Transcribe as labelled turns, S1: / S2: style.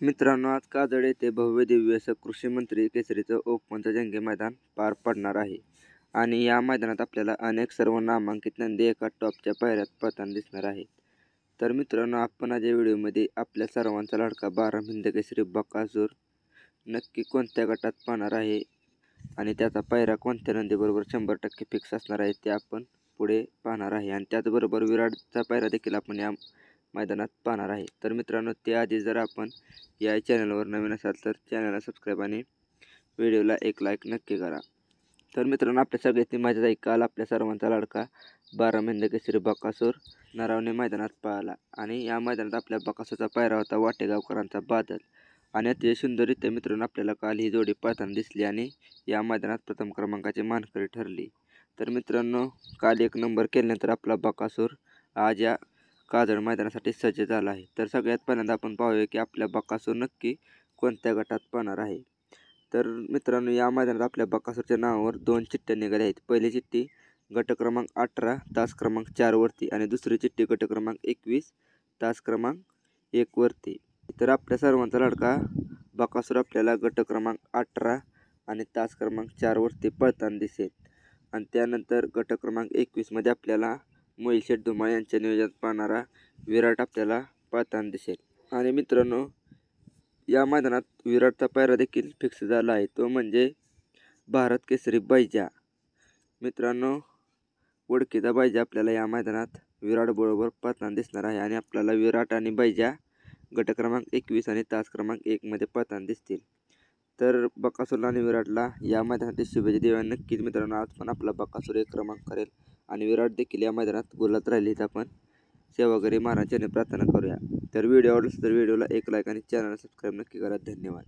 S1: मित्रांनो, आज काजळ येथे भव्य दिव्य असं कृषी मंत्री केसरीचं ओपनचं जंगी मैदान पार पडणार आहे. आणि या मैदानात आपल्याला अनेक सर्व नामांकित नंदी एका टॉपच्या पायऱ्यात पळताना दिसणार आहेत. तर मित्रांनो, आपण आज या व्हिडिओमध्ये आपल्या सर्वांचा लाडका 12 हिंद केसरी बकासूर नक्की कोणत्या गटात पाहणार आहे आणि त्याचा पायरा कोणत्या नंदीबरोबर 100% फिक्स असणार आहे ते आपण पुढे पाहणार आहे. आणि त्याचबरोबर विराटचा पायरा देखील आपण या मैदानात पाहणार आहे. तर मित्रांनो, त्याआधी जर आपण या चॅनलवर नवीन असाल तर चॅनलला सबस्क्राईब आणि व्हिडिओला एक लाईक नक्की करा. तर मित्रांनो, आपल्या सगळ्यांनी माहिती आहे, काल आपल्या सर्वांचा लाडका 12 हिंद केसरी बकासूर नरावणे मैदानात पळाला आणि या मैदानात आपल्या बकासूरचा पायरा होता वाटेगावकरांचा बादल. आणि अतिशय सुंदररित्या मित्रांनो आपल्याला काल ही जोडी पळताना दिसली आणि या मैदानात प्रथम क्रमांकाची मानकरी ठरली. तर मित्रांनो, काल 1 नंबर केल्यानंतर आपला बकासूर आज या काजळ मैदानासाठी सज्ज झाला आहे. तर सगळ्यात पहिल्यांदा आपण पाहूया की आपल्या बकासूर नक्की कोणत्या गटात पाहणार आहे. तर मित्रांनो, या मैदानात आपल्या बकासूरच्या नावावर 2 चिठ्ठ्या निघाल्या आहेत. पहिली चिठ्ठी गट क्रमांक 18 तास क्रमांक 4 वरती आणि दुसरी चिठ्ठी गट क्रमांक 21 तास क्रमांक 1 वरती. तर आपल्या सर्वांचा लाडका बकासूर आपल्याला गट क्रमांक 18 आणि तास क्रमांक 4 वरती पळताना दिसेल. आणि त्यानंतर गट क्रमांक 21 मध्ये आपल्याला मोहिल शेठ धुमाळ यांच्या नियोजनात पाहणारा विराट आपल्याला पळताना दिसेल. आणि मित्रांनो, या मैदानात विराटचा पायरा देखील फिक्स झाला आहे, तो म्हणजे भारत केसरी बैजा. मित्रांनो, ओळखीचा बैजा आपल्याला या मैदानात विराटबरोबर पळताना दिसणार आहे आणि आपल्याला विराट आणि बैजा गट क्रमांक 21 आणि तास क्रमांक 1 मध्ये पळताना दिसतील. तर बकासूरला आणि विराटला या मैदानातील शुभेच्छा देऊया. नक्कीच मित्रांनो, आज पण आपला बकासूर 1 क्रमांक करेल आणि विराट देखील या मैदानात गुलात राहिली तर आपण सेवागिरी महाराजांनी प्रार्थना करूया. तर व्हिडिओ आवडला तर व्हिडिओला एक लाईक आणि चॅनलला सबस्क्राईब नक्की करा. धन्यवाद.